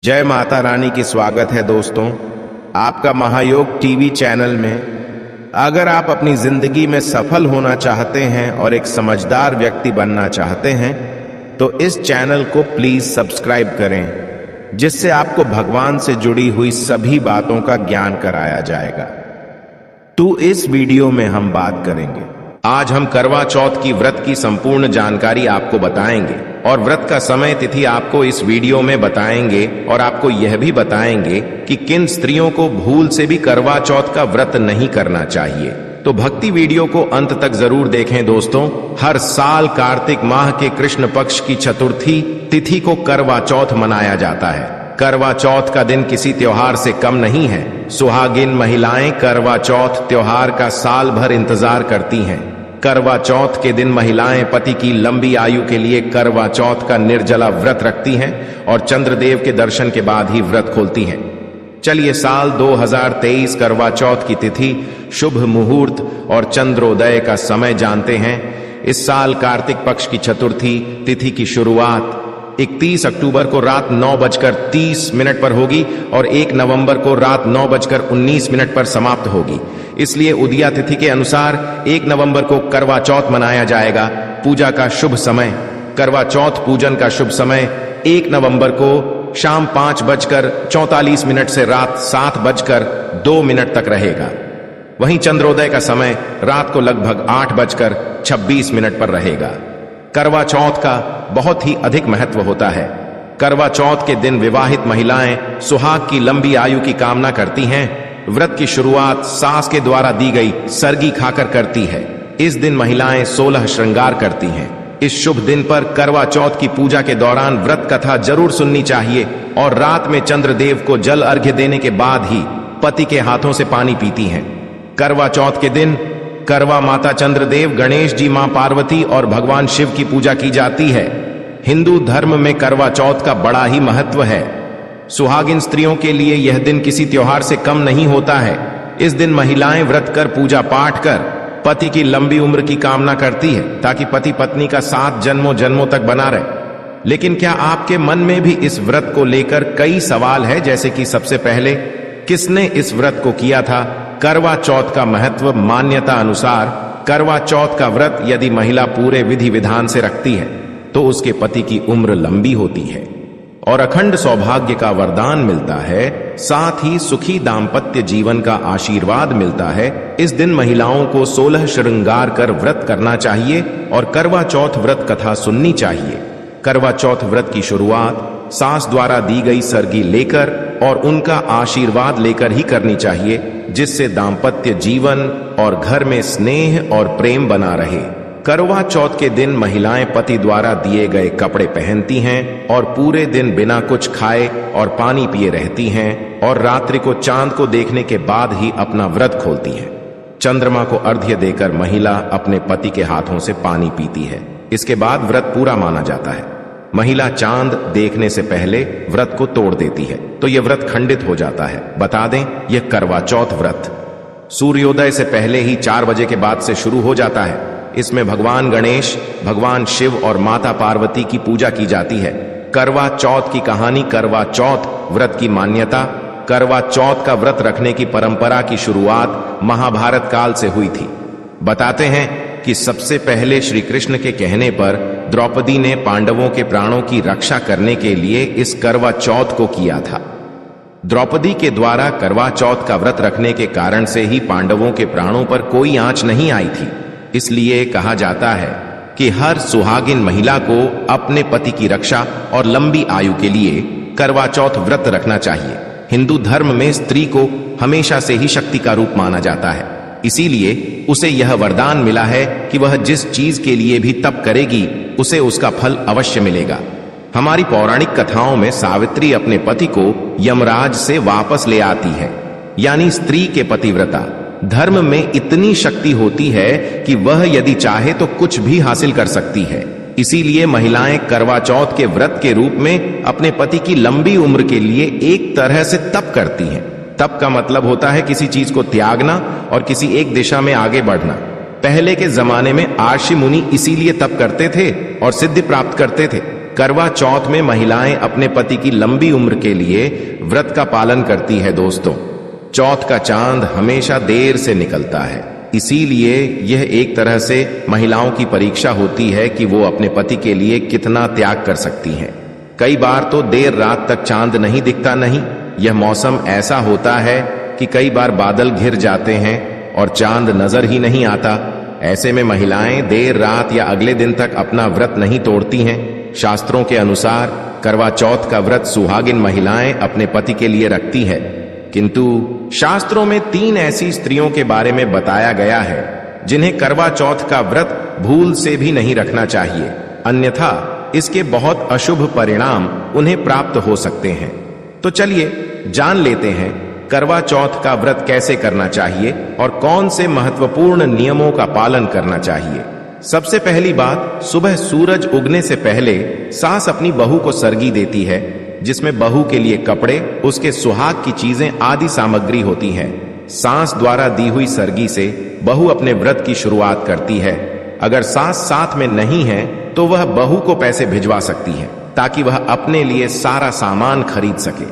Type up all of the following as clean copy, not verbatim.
जय माता रानी की स्वागत है दोस्तों आपका महायोग टीवी चैनल में। अगर आप अपनी जिंदगी में सफल होना चाहते हैं और एक समझदार व्यक्ति बनना चाहते हैं तो इस चैनल को प्लीज सब्सक्राइब करें, जिससे आपको भगवान से जुड़ी हुई सभी बातों का ज्ञान कराया जाएगा। तो इस वीडियो में हम बात करेंगे, आज हम करवा चौथ की व्रत की संपूर्ण जानकारी आपको बताएंगे और व्रत का समय तिथि आपको इस वीडियो में बताएंगे और आपको यह भी बताएंगे कि किन स्त्रियों को भूल से भी करवा चौथ का व्रत नहीं करना चाहिए। तो भक्ति वीडियो को अंत तक जरूर देखें दोस्तों। हर साल कार्तिक माह के कृष्ण पक्ष की चतुर्थी तिथि को करवा चौथ मनाया जाता है। करवा चौथ का दिन किसी त्योहार से कम नहीं है। सुहागिन महिलाएं करवा चौथ त्योहार का साल भर इंतजार करती हैं। करवा चौथ के दिन महिलाएं पति की लंबी आयु के लिए करवा चौथ का निर्जला व्रत रखती हैं और चंद्रदेव के दर्शन के बाद ही व्रत खोलती हैं। चलिए साल 2023 करवा चौथ की तिथि, शुभ मुहूर्त और चंद्रोदय का समय जानते हैं। इस साल कार्तिक पक्ष की चतुर्थी तिथि की शुरुआत 31 अक्टूबर को रात 9:30 पर होगी और 1 नवंबर को रात 9:19 पर समाप्त होगी। इसलिए उदया तिथि के अनुसार 1 नवंबर को करवा चौथ मनाया जाएगा। पूजा का शुभ समय, करवा चौथ पूजन का शुभ समय 1 नवंबर को शाम 5:44 से रात 7:02 तक रहेगा। वहीं चंद्रोदय का समय रात को लगभग 8:26 पर रहेगा। करवा चौथ का बहुत ही अधिक महत्व होता है। करवा चौथ के दिन विवाहित महिलाएं सुहाग की लंबी आयु की कामना करती हैं। व्रत की शुरुआत सास के द्वारा दी गई सरगी खाकर करती है। इस दिन महिलाएं 16 श्रृंगार करती हैं। इस शुभ दिन पर करवा चौथ की पूजा के दौरान व्रत कथा जरूर सुननी चाहिए और रात में चंद्रदेव को जल अर्घ्य देने के बाद ही पति के हाथों से पानी पीती हैं। करवा चौथ के दिन करवा माता चंद्रदेव, गणेश जी, मां पार्वती और भगवान शिव की पूजा की जाती है। हिंदू धर्म में करवा चौथ का बड़ा ही महत्व है। सुहागिन स्त्रियों के लिए यह दिन किसी त्योहार से कम नहीं होता है। इस दिन महिलाएं व्रत कर, पूजा पाठ कर पति की लंबी उम्र की कामना करती है ताकि पति पत्नी का साथ जन्मों जन्मों तक बना रहे। लेकिन क्या आपके मन में भी इस व्रत को लेकर कई सवाल है, जैसे कि सबसे पहले किसने इस व्रत को किया था? करवा चौथ का महत्व, मान्यता अनुसार करवा चौथ का व्रत यदि महिला पूरे विधि विधान से रखती है तो उसके पति की उम्र लंबी होती है और अखंड सौभाग्य का वरदान मिलता है। साथ ही सुखी दाम्पत्य जीवन का आशीर्वाद मिलता है। इस दिन महिलाओं को 16 श्रृंगार कर व्रत करना चाहिए और करवा चौथ व्रत कथा सुननी चाहिए। करवा चौथ व्रत की शुरुआत सास द्वारा दी गई सरगी लेकर और उनका आशीर्वाद लेकर ही करनी चाहिए, जिससे दाम्पत्य जीवन और घर में स्नेह और प्रेम बना रहे। करवा चौथ के दिन महिलाएं पति द्वारा दिए गए कपड़े पहनती हैं और पूरे दिन बिना कुछ खाए और पानी पिए रहती हैं और रात्रि को चांद को देखने के बाद ही अपना व्रत खोलती हैं। चंद्रमा को अर्घ्य देकर महिला अपने पति के हाथों से पानी पीती है। इसके बाद व्रत पूरा माना जाता है। महिला चांद देखने से पहले व्रत को तोड़ देती है तो यह व्रत खंडित हो जाता है। बता दें, यह करवा चौथ व्रत सूर्योदय से पहले ही 4 बजे के बाद से शुरू हो जाता है। इसमें भगवान गणेश, भगवान शिव और माता पार्वती की पूजा की जाती है। करवा चौथ की कहानी, करवा चौथ व्रत की मान्यता। करवा चौथ का व्रत रखने की परंपरा की शुरुआत महाभारत काल से हुई थी। बताते हैं कि सबसे पहले श्री कृष्ण के कहने पर द्रौपदी ने पांडवों के प्राणों की रक्षा करने के लिए इस करवा चौथ को किया था। द्रौपदी के द्वारा करवा चौथ का व्रत रखने के कारण से ही पांडवों के प्राणों पर कोई आंच नहीं आई थी। इसलिए कहा जाता है कि हर सुहागिन महिला को अपने पति की रक्षा और लंबी आयु के लिए करवा चौथ व्रत रखना चाहिए। हिंदू धर्म में स्त्री को हमेशा से ही शक्ति का रूप माना जाता है। इसीलिए उसे यह वरदान मिला है कि वह जिस चीज के लिए भी तप करेगी उसे उसका फल अवश्य मिलेगा। हमारी पौराणिक कथाओं में सावित्री अपने पति को यमराज से वापस ले आती है, यानी स्त्री के पतिव्रता। धर्म में इतनी शक्ति होती है कि वह यदि चाहे तो कुछ भी हासिल कर सकती है। इसीलिए महिलाएं करवा चौथ के व्रत के रूप में अपने पति की लंबी उम्र के लिए एक तरह से तप करती हैं। तप का मतलब होता है किसी चीज को त्यागना और किसी एक दिशा में आगे बढ़ना। पहले के जमाने में आर्षि मुनि इसीलिए तप करते थे और सिद्धि प्राप्त करते थे। करवा चौथ में महिलाएं अपने पति की लंबी उम्र के लिए व्रत का पालन करती है दोस्तों। चौथ का चांद हमेशा देर से निकलता है, इसीलिए यह एक तरह से महिलाओं की परीक्षा होती है कि वो अपने पति के लिए कितना त्याग कर सकती हैं। कई बार तो देर रात तक चांद नहीं दिखता। नहीं, यह मौसम ऐसा होता है कि कई बार बादल घिर जाते हैं और चांद नजर ही नहीं आता। ऐसे में महिलाएं देर रात या अगले दिन तक अपना व्रत नहीं तोड़ती हैं। शास्त्रों के अनुसार करवा चौथ का व्रत सुहागिन महिलाएं अपने पति के लिए रखती है, किंतु शास्त्रों में 3 ऐसी स्त्रियों के बारे में बताया गया है जिन्हें करवा चौथ का व्रत भूल से भी नहीं रखना चाहिए, अन्यथा इसके बहुत अशुभ परिणाम उन्हें प्राप्त हो सकते हैं। तो चलिए जान लेते हैं करवा चौथ का व्रत कैसे करना चाहिए और कौन से महत्वपूर्ण नियमों का पालन करना चाहिए। सबसे पहली बात, सुबह सूरज उगने से पहले सास अपनी बहू को सरगी देती है, जिसमें बहू के लिए कपड़े, उसके सुहाग की चीजें आदि सामग्री होती है। सास द्वारा दी हुई सरगी से बहू अपने व्रत की शुरुआत करती है। अगर सास साथ में नहीं है तो वह बहू को पैसे भिजवा सकती है ताकि वह अपने लिए सारा सामान खरीद सके।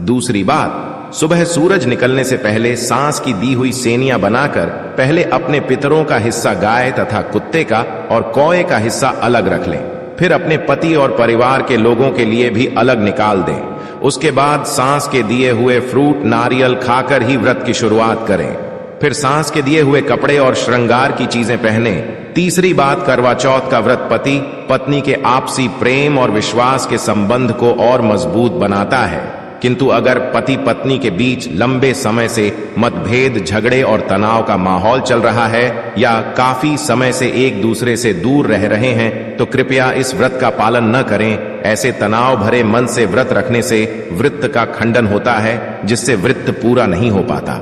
दूसरी बात, सुबह सूरज निकलने से पहले सांस की दी हुई सेनियां बनाकर पहले अपने पितरों का हिस्सा गाय तथा कुत्ते का और कौए का हिस्सा अलग रख लें, फिर अपने पति और परिवार के लोगों के लिए भी अलग निकाल दें। उसके बाद सांस के दिए हुए फ्रूट, नारियल खाकर ही व्रत की शुरुआत करें। फिर सांस के दिए हुए कपड़े और श्रृंगार की चीजें पहने। तीसरी बात, करवा चौथ का व्रत पति पत्नी के आपसी प्रेम और विश्वास के संबंध को और मजबूत बनाता है, किंतु अगर पति पत्नी के बीच लंबे समय से मतभेद, झगड़े और तनाव का माहौल चल रहा है या काफी समय से एक दूसरे से दूर रह रहे हैं तो कृपया इस व्रत का पालन न करें। ऐसे तनाव भरे मन से व्रत रखने से व्रत का खंडन होता है, जिससे व्रत पूरा नहीं हो पाता।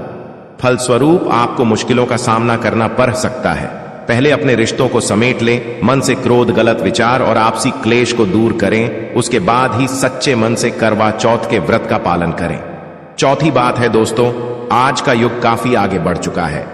फलस्वरूप आपको मुश्किलों का सामना करना पड़ सकता है। पहले अपने रिश्तों को समेट लें, मन से क्रोध, गलत विचार और आपसी क्लेश को दूर करें। उसके बाद ही सच्चे मन से करवा चौथ के व्रत का पालन करें। चौथी बात है दोस्तों, आज का युग काफी आगे बढ़ चुका है।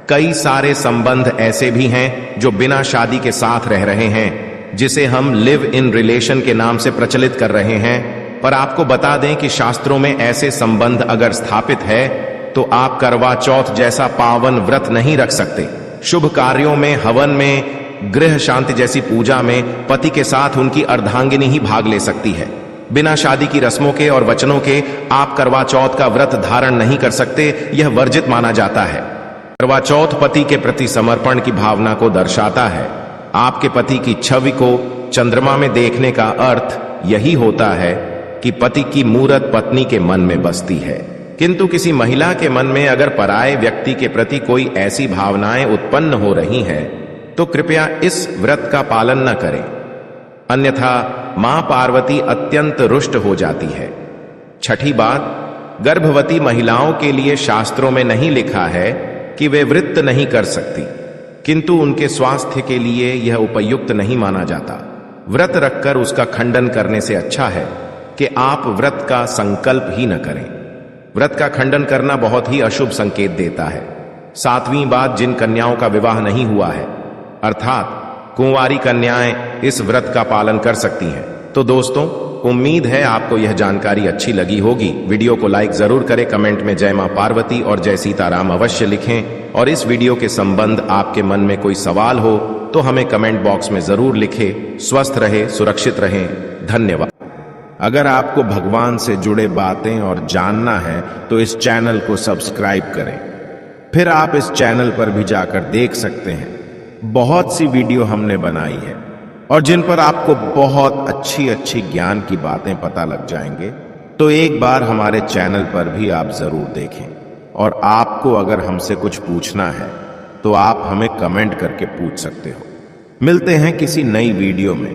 कई सारे संबंध ऐसे भी हैं जो बिना शादी के साथ रह रहे हैं, जिसे हम लिव इन रिलेशन के नाम से प्रचलित कर रहे हैं। पर आपको बता दें कि शास्त्रों में ऐसे संबंध अगर स्थापित है तो आप करवा चौथ जैसा पावन व्रत नहीं रख सकते। शुभ कार्यों में, हवन में, गृह शांति जैसी पूजा में पति के साथ उनकी अर्धांगिनी ही भाग ले सकती है। बिना शादी की रस्मों के और वचनों के आप करवा चौथ का व्रत धारण नहीं कर सकते, यह वर्जित माना जाता है। करवा चौथ पति के प्रति समर्पण की भावना को दर्शाता है। आपके पति की छवि को चंद्रमा में देखने का अर्थ यही होता है कि पति की मूरत पत्नी के मन में बसती है। किंतु किसी महिला के मन में अगर पराये व्यक्ति के प्रति कोई ऐसी भावनाएं उत्पन्न हो रही हैं, तो कृपया इस व्रत का पालन न करें, अन्यथा मां पार्वती अत्यंत रुष्ट हो जाती है। छठी बात, गर्भवती महिलाओं के लिए शास्त्रों में नहीं लिखा है कि वे व्रत नहीं कर सकती, किंतु उनके स्वास्थ्य के लिए यह उपयुक्त नहीं माना जाता। व्रत रखकर उसका खंडन करने से अच्छा है कि आप व्रत का संकल्प ही न करें। व्रत का खंडन करना बहुत ही अशुभ संकेत देता है। सातवीं बात, जिन कन्याओं का विवाह नहीं हुआ है, अर्थात कुंवारी कन्याएं इस व्रत का पालन कर सकती हैं। तो दोस्तों, उम्मीद है आपको यह जानकारी अच्छी लगी होगी। वीडियो को लाइक जरूर करें, कमेंट में जय मां पार्वती और जय सीताराम अवश्य लिखें, और इस वीडियो के संबंध आपके मन में कोई सवाल हो तो हमें कमेंट बॉक्स में जरूर लिखें। स्वस्थ रहे, सुरक्षित रहें। धन्यवाद। अगर आपको भगवान से जुड़े बातें और जानना है तो इस चैनल को सब्सक्राइब करें। फिर आप इस चैनल पर भी जाकर देख सकते हैं, बहुत सी वीडियो हमने बनाई है और जिन पर आपको बहुत अच्छी अच्छी ज्ञान की बातें पता लग जाएंगे। तो एक बार हमारे चैनल पर भी आप जरूर देखें, और आपको अगर हमसे कुछ पूछना है तो आप हमें कमेंट करके पूछ सकते हो। मिलते हैं किसी नई वीडियो में।